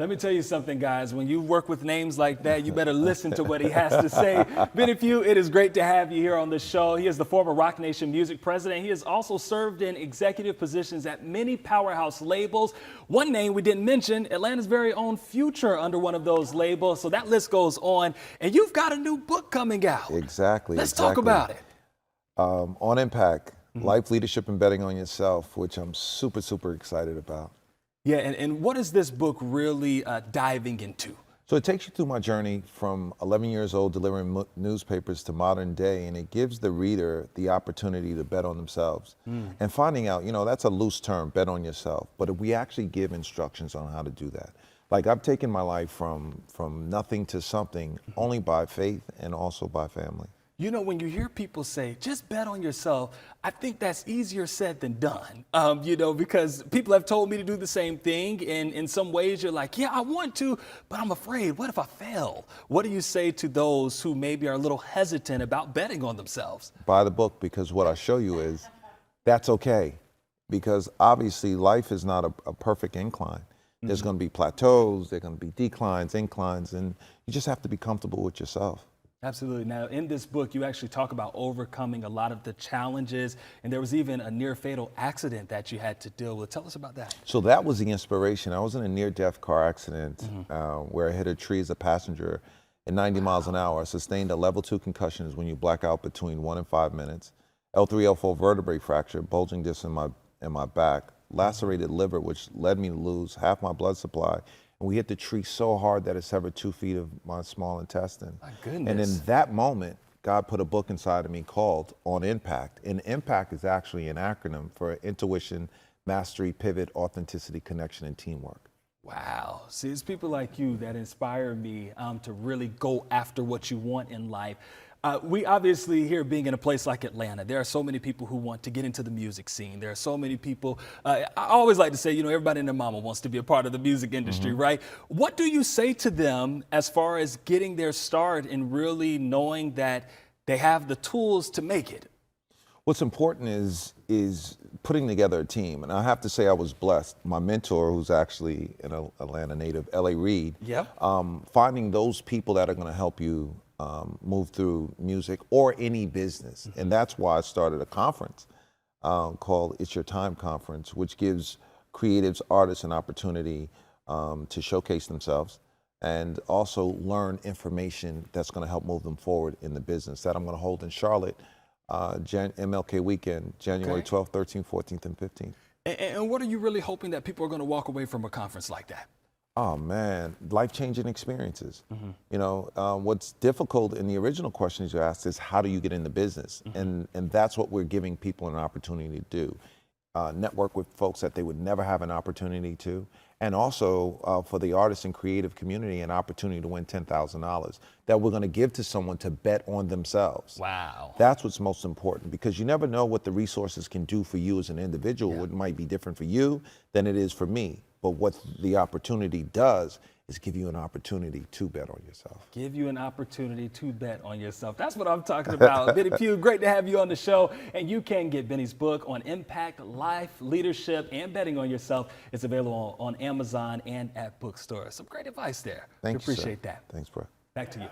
Let me tell you something, guys. When you work with names like that, you better listen to what he has to say. Benny Pough, it is great to have you here on the show. He is the former Roc Nation music president. He has also served in executive positions at many powerhouse labels. One name we didn't mention, Atlanta's very own Future under one of those labels. So that list goes on. And you've got a new book coming out. Exactly. Let's talk about it. On Impact, Life, Leadership, and Betting on Yourself, which I'm super, super excited about. Yeah, and what is this book really diving into? So it takes you through my journey from 11 years old delivering newspapers to modern day, and it gives the reader the opportunity to bet on themselves. And finding out, that's a loose term, bet on yourself, but if we actually give instructions on how to do that. Like I've taken my life from nothing to something only by faith and also by family. You know, when you hear people say, just bet on yourself, I think that's easier said than done, because people have told me to do the same thing. And in some ways you're like, yeah, I want to, but I'm afraid. What if I fail? What do you say to those who maybe are a little hesitant about betting on themselves? Buy the book, because what I show you is that's okay. Because obviously life is not a perfect incline. There's going to be plateaus, there's going to be declines, inclines, and you just have to be comfortable with yourself. Absolutely. Now, in this book, you actually talk about overcoming a lot of the challenges, and there was even a near-fatal accident that you had to deal with. Tell us about that. So that was the inspiration. I was in a near-death car accident where I hit a tree as a passenger at 90 miles an hour. I sustained a level 2 concussion when you black out between 1 and 5 minutes. L3, L4 vertebrae fracture, bulging disc in my back, lacerated liver, which led me to lose half my blood supply. And we hit the tree so hard that it severed 2 feet of my small intestine. My goodness. And in that moment, God put a book inside of me called On Impact. And Impact is actually an acronym for intuition, mastery, pivot, authenticity, connection, and teamwork. Wow. See, it's people like you that inspire me to really go after what you want in life. We obviously here being in a place like Atlanta, there are so many people who want to get into the music scene. There are so many people, I always like to say, everybody and their mama wants to be a part of the music industry, right? What do you say to them as far as getting their start and really knowing that they have the tools to make it? What's important is putting together a team. And I have to say I was blessed. My mentor, who's actually an Atlanta native, L.A. Reid, finding those people that are going to help you move through music or any business. And that's why I started a conference called It's Your Time Conference, which gives creatives, artists an opportunity to showcase themselves and also learn information that's going to help move them forward in the business that I'm going to hold in Charlotte MLK weekend, January 12th, 13th, 14th, and 15th. And what are you really hoping that people are going to walk away from a conference like that? Oh man, life-changing experiences. What's difficult in the original questions you asked is how do you get in the business? And that's what we're giving people an opportunity to do. Network with folks that they would never have an opportunity to. And also for the artist and creative community, an opportunity to win $10,000 that we're gonna give to someone to bet on themselves. Wow. That's what's most important, because you never know what the resources can do for you as an individual. It might be different for you than it is for me. But what the opportunity does is give you an opportunity to bet on yourself. Give you an opportunity to bet on yourself. That's what I'm talking about. Benny Pough, great to have you on the show. And you can get Benny's book on impact, life, leadership, and betting on yourself. It's available on Amazon and at bookstores. Some great advice there. Thank you, appreciate that. Thanks, bro. Back to you.